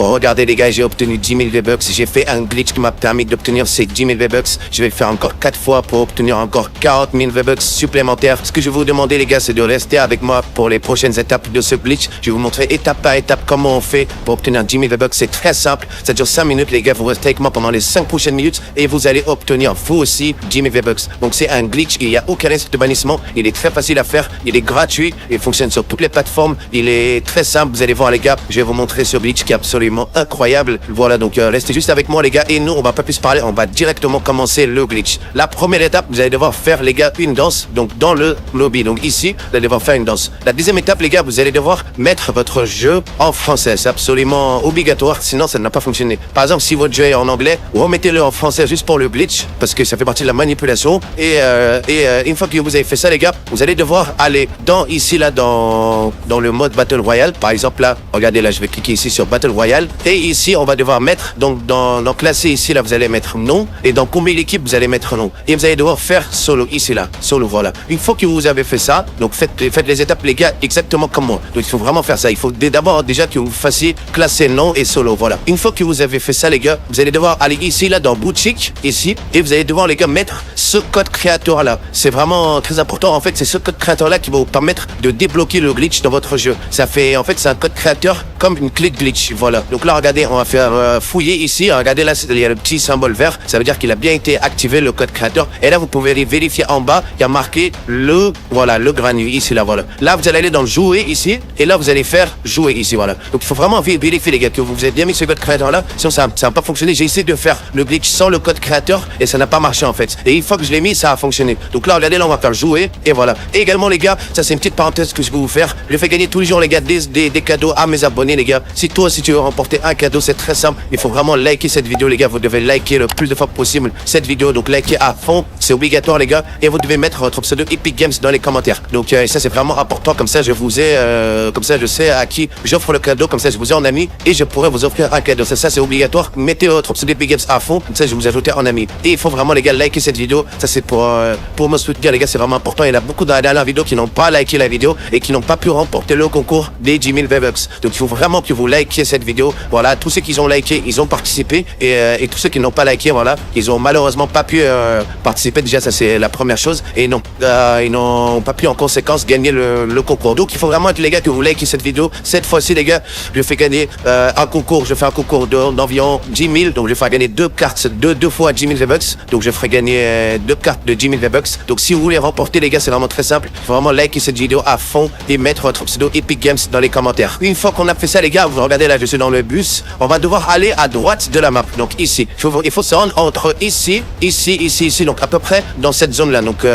Oh, regardez les gars, j'ai obtenu 10 000 V-Bucks. J'ai fait un glitch qui m'a permis d'obtenir ces 10 000 V-Bucks. Je vais faire encore 4 fois pour obtenir encore 40 000 V-Bucks supplémentaires. Ce que je vais vous demander les gars, c'est de rester avec moi pour les prochaines étapes de ce glitch. Je vais vous montrer étape par étape comment on fait pour obtenir 10 000 V-Bucks. C'est très simple. Ça dure 5 minutes les gars. Vous restez avec moi pendant les 5 prochaines minutes et vous allez obtenir vous aussi 10 000 V-Bucks. Donc c'est un glitch. Il n'y a aucun risque de bannissement. Il est très facile à faire. Il est gratuit. Il fonctionne sur toutes les plateformes. Il est très simple. Vous allez voir les gars. Je vais vous montrer ce glitch qui est absolument incroyable. Voilà, donc restez juste avec moi les gars. Et nous, on va pas plus parler. On va directement commencer le glitch. La première étape, vous allez devoir faire les gars une danse. Donc dans le lobby. Donc ici, vous allez devoir faire une danse. La deuxième étape les gars, vous allez devoir mettre votre jeu en français. C'est absolument obligatoire. Sinon, ça n'a pas fonctionné. Par exemple, si votre jeu est en anglais, remettez-le en français juste pour le glitch. Parce que ça fait partie de la manipulation. Et une fois que vous avez fait ça les gars, vous allez devoir aller dans ici là dans le mode Battle Royale. Par exemple là, regardez là, je vais cliquer ici sur Battle Royale. Et ici, on va devoir mettre, donc dans classer ici là, vous allez mettre non. Et dans combiner l'équipe, vous allez mettre non. Et vous allez devoir faire solo ici là, solo voilà. Une fois que vous avez fait ça, donc faites les étapes les gars exactement comme moi. Donc il faut vraiment faire ça. Il faut d'abord déjà que vous fassiez classer non et solo voilà. Une fois que vous avez fait ça les gars, vous allez devoir aller ici là dans boutique ici et vous allez devoir les gars mettre ce code créateur là. C'est vraiment très important en fait. C'est ce code créateur là qui va vous permettre de débloquer le glitch dans votre jeu. Ça fait en fait c'est un code créateur comme une clé de glitch voilà. Donc là regardez, on va faire fouiller ici. Regardez là, il y a le petit symbole vert. Ça veut dire qu'il a bien été activé le code créateur. Et là vous pouvez vérifier en bas. Il y a marqué le granule ici là voilà. Là vous allez aller dans le jouer ici et là vous allez faire jouer ici voilà. Donc il faut vraiment vérifier les gars que vous avez bien mis ce code créateur là. Sinon ça n'a pas fonctionné. J'ai essayé de faire le glitch sans le code créateur et ça n'a pas marché en fait. Et une fois que je l'ai mis, ça a fonctionné. Donc là regardez, là on va faire jouer et voilà. Et également les gars, ça c'est une petite parenthèse que je vais vous faire. Je fais gagner tous les jours les gars des cadeaux à mes abonnés les gars. Si tu veux remporter un cadeau, c'est très simple. Il faut vraiment liker cette vidéo les gars. Vous devez liker le plus de fois possible cette vidéo. Donc likez à fond, c'est obligatoire les gars. Et vous devez mettre votre pseudo Epic Games dans les commentaires. Donc ça c'est vraiment important. Comme ça je vous ai, comme ça je sais à qui j'offre le cadeau. Comme ça je vous ai en ami et je pourrais vous offrir un cadeau. Ça c'est obligatoire. Mettez votre pseudo Epic Games à fond. Comme ça je vous ajoute en ami. Et il faut vraiment les gars liker cette vidéo. Ça c'est pour me soutenir les gars. C'est vraiment important. Il y en a beaucoup dans la dernière vidéo qui n'ont pas liké la vidéo et qui n'ont pas pu remporter le concours des 10 000 V-Bucks. Donc il faut vraiment que vous likiez cette vidéo. Voilà, tous ceux qui ont liké, ils ont participé et tous ceux qui n'ont pas liké, voilà, ils ont malheureusement pas pu participer. Déjà ça c'est la première chose et non, ils n'ont pas pu en conséquence gagner le concours. Donc il faut vraiment les gars que vous likez cette vidéo. Cette fois-ci les gars, je fais gagner un concours. Je fais un concours d'environ 10 000. Donc je vais faire gagner deux cartes, deux fois 10 000 V-Bucks. Donc je ferai gagner 2 cartes de 10 000 V-Bucks. Donc si vous voulez remporter les gars, c'est vraiment très simple. Il faut vraiment liker cette vidéo à fond et mettre votre pseudo Epic Games dans les commentaires. Une fois qu'on a fait ça les gars, vous regardez là, je suis dans le bus. On va devoir aller à droite de la map. Donc ici, il faut se rendre entre ici, donc à peu près dans cette zone là. Donc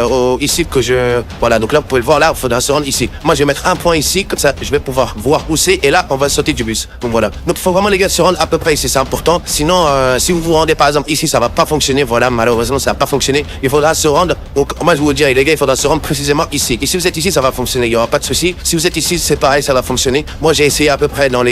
ici que voilà. Donc là vous pouvez le voir là, il faudra se rendre ici. Moi je vais mettre un point ici, comme ça je vais pouvoir voir où c'est et là on va sauter du bus. Donc voilà. Donc il faut vraiment les gars se rendre à peu près ici, c'est important. Sinon si vous vous rendez par exemple ici, ça va pas fonctionner. Voilà, malheureusement ça va pas fonctionner. Il faudra se rendre. Donc moi je vous dis les gars, il faudra se rendre précisément ici. Et si vous êtes ici, ça va fonctionner. Il y aura pas de souci. Si vous êtes ici, c'est pareil, ça va fonctionner. Moi j'ai essayé à peu près dans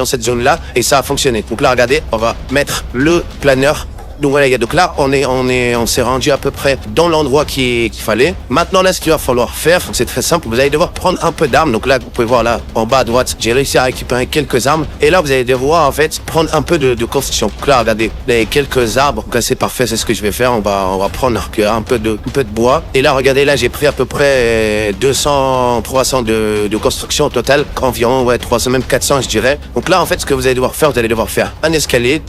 cette zone là et ça a fonctionné. Donc là regardez, on va mettre le planeur. Donc voilà, donc là, on s'est rendu à peu près dans l'endroit qu'il fallait. Maintenant, là, ce qu'il va falloir faire, c'est très simple. Vous allez devoir prendre un peu d'armes. Donc là, vous pouvez voir là, en bas à droite, j'ai réussi à récupérer quelques armes. Et là, vous allez devoir, en fait, prendre un peu de construction. Donc là, regardez, les quelques arbres. Donc là, c'est parfait, c'est ce que je vais faire. On va prendre un peu de bois. Et là, regardez, là, j'ai pris à peu près 300 de construction au total. Environ, 300, même 400, je dirais. Donc là, en fait, ce que vous allez devoir faire un escalier.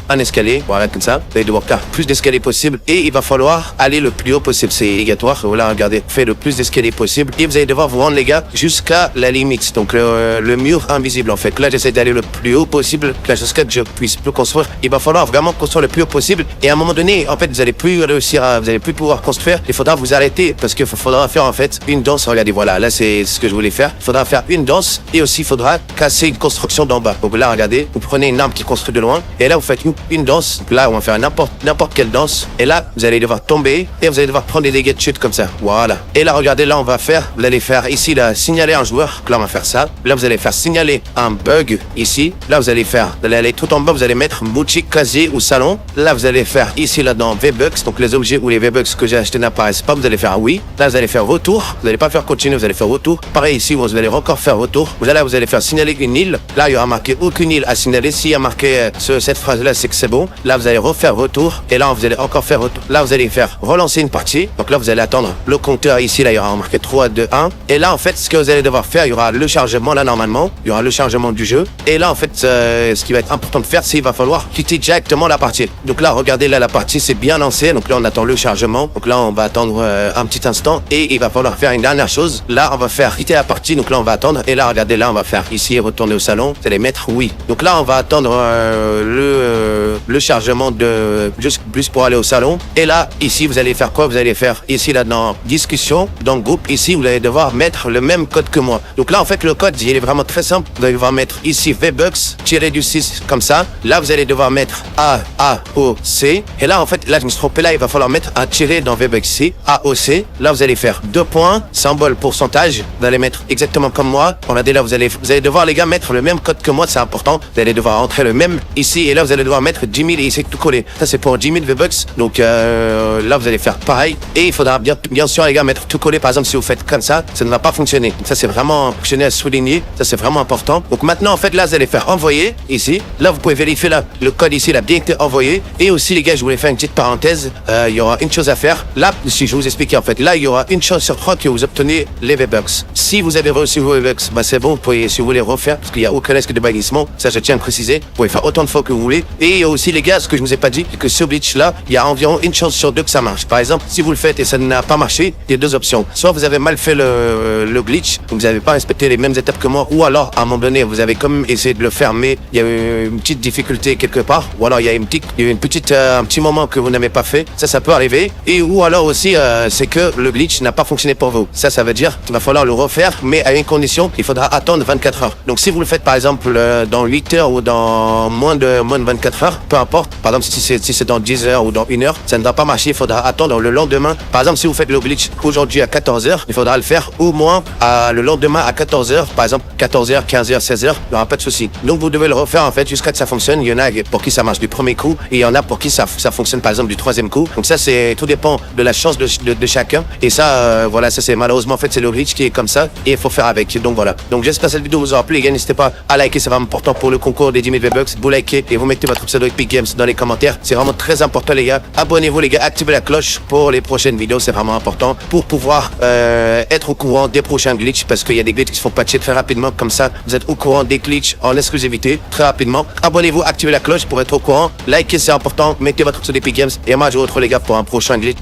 Voilà, comme ça. Vous allez devoir faire plus d'escaliers possible et il va falloir aller le plus haut possible. C'est obligatoire. Voilà, regardez, faites le plus d'escaliers possible et vous allez devoir vous rendre les gars jusqu'à la limite. Donc le mur invisible en fait. Là, j'essaie d'aller le plus haut possible. Là, jusqu'à que je puisse plus construire. Il va falloir vraiment construire le plus haut possible et à un moment donné, en fait, vous allez plus pouvoir construire. Il faudra vous arrêter parce qu'il faudra faire en fait une danse. Regardez, voilà, là c'est ce que je voulais faire. Il faudra faire une danse et aussi il faudra casser une construction d'en bas. Donc là, regardez, vous prenez une arme qui construit de loin et là vous faites une danse. Donc là, on va faire n'importe n'importe quelle danse. Et là, vous allez devoir tomber et vous allez devoir prendre des dégâts de chute comme ça. Voilà. Et là, regardez, là, on va faire, vous allez faire ici, là, signaler un joueur. Là, on va faire ça. Là, vous allez faire signaler un bug ici. Là, vous allez aller tout en bas, vous allez mettre boutique, casier ou salon. Là, vous allez faire ici, là, dans V-Bucks. Donc, les objets ou les V-Bucks que j'ai achetés n'apparaissent pas. Vous allez faire oui. Là, vous allez faire retour. Vous n'allez pas faire continuer, vous allez faire retour. Pareil ici, vous allez encore faire retour. Vous allez faire signaler une île. Là, il y aura marqué aucune île à signaler. S'il y a marqué cette phrase-là, c'est que c'est bon. Là, vous allez refaire retour. Et là, vous allez encore faire retour. Là, vous allez faire relancer une partie. Donc là, vous allez attendre le compteur ici. Là, il y aura marqué 3, 2, 1. Et là, en fait, ce que vous allez devoir faire, il y aura le chargement là, normalement. Il y aura le chargement du jeu. Et là, en fait, ce qui va être important de faire, c'est qu'il va falloir quitter directement la partie. Donc là, regardez, là, la partie, c'est bien lancé. Donc là, on attend le chargement. Donc là, on va attendre un petit instant. Et il va falloir faire une dernière chose. Là, on va faire quitter la partie. Donc là, on va attendre. Et là, regardez, là, on va faire ici, retourner au salon. Vous allez mettre oui. Donc là, on va attendre le chargement de juste plus pour aller au salon. Et là, ici, vous allez faire quoi? Vous allez faire ici, là, dans discussion, dans groupe. Ici, vous allez devoir mettre le même code que moi. Donc là, en fait, le code, il est vraiment très simple. Vous allez devoir mettre ici V-Bucks, tiré du 6, comme ça. Là, vous allez devoir mettre AOC. Et là, en fait, là, je me suis trompé. Là, il va falloir mettre un tiré dans V-Bucks C, AOC. Là, vous allez faire 2 points, symbole pourcentage. Vous allez mettre exactement comme moi. Regardez, là, vous allez devoir, les gars, mettre le même code que moi. C'est important. Vous allez devoir entrer le même ici. Et là, vous allez devoir mettre 10 000 et ici, tout coller. Ça, c'est pour 10 000 V-Bucks. Donc, là, vous allez faire pareil. Et il faudra bien sûr, les gars, mettre tout collé. Par exemple, si vous faites comme ça ne va pas fonctionner. Donc, ça, c'est vraiment fonctionner à souligner. Ça, c'est vraiment important. Donc, maintenant, en fait, là, vous allez faire envoyer ici. Là, vous pouvez vérifier là, le code ici, il a bien été envoyé. Et aussi, les gars, je voulais faire une petite parenthèse. Il y aura une chose à faire. Là, si je vous explique, en fait, là, il y aura une chance sur 3 que vous obtenez les V-Bucks. Si vous avez reçu vos V-Bucks, bah, c'est bon. Vous pouvez, si vous voulez refaire, parce qu'il n'y a aucun risque de baguissement. Ça, je tiens à préciser. Vous pouvez faire autant de fois que vous voulez. Et il y a aussi, les gars, ce que je vous ai pas dit, c'est que ce glitch-là, il y a environ une chance sur 2 que ça marche. Par exemple, si vous le faites et ça n'a pas marché, il y a 2 options. Soit vous avez mal fait le glitch, vous n'avez pas respecté les mêmes étapes que moi, ou alors, à un moment donné, vous avez comme essayé de le faire, mais il y a eu une petite difficulté quelque part, ou alors il y a un petit moment que vous n'avez pas fait. Ça peut arriver. Et ou alors aussi, c'est que le glitch n'a pas fonctionné pour vous. Ça veut dire qu'il va falloir le refaire, mais à une condition, il faudra attendre 24 heures. Donc si vous le faites par exemple dans 8 heures ou dans moins de 24 heures, peu importe. Par exemple, si c'est dans 10 heures ou dans 1 heure, ça ne va pas marcher. Il faudra attendre le lendemain. Par exemple, si vous faites le glitch aujourd'hui à 14 heures, il faudra le faire au moins le lendemain à 14 heures. Par exemple, 14 heures, 15 heures, 16 heures, il n'y aura pas de souci. Donc vous devez le refaire en fait jusqu'à ce que ça fonctionne. Il y en a pour qui ça marche du premier coup et il y en a pour qui ça fonctionne par exemple du troisième coup. Donc ça, tout dépend de la chance de chacun. Et ça, voilà, ça c'est malheureusement en fait c'est le glitch qui est comme ça et il faut faire avec. Donc voilà. Donc j'espère que cette vidéo vous aura plu. Les gars, n'hésitez pas à liker, c'est vraiment important pour le concours des 10 000 V-Bucks. Vous likez et vous mettez votre pseudo Epic Games dans les commentaires. C'est vraiment très important les gars. Abonnez-vous les gars, activez la cloche pour les prochaines vidéos, c'est vraiment important pour pouvoir être au courant des prochains glitches parce qu'il y a des glitches qui se font patcher très rapidement comme ça. Vous êtes au courant des glitches en exclusivité très rapidement. Abonnez-vous, activez la cloche pour être au courant. Likez, c'est important. Mettez votre pseudo Epic Games et moi je vous retrouve les gars pour un prochain glitch.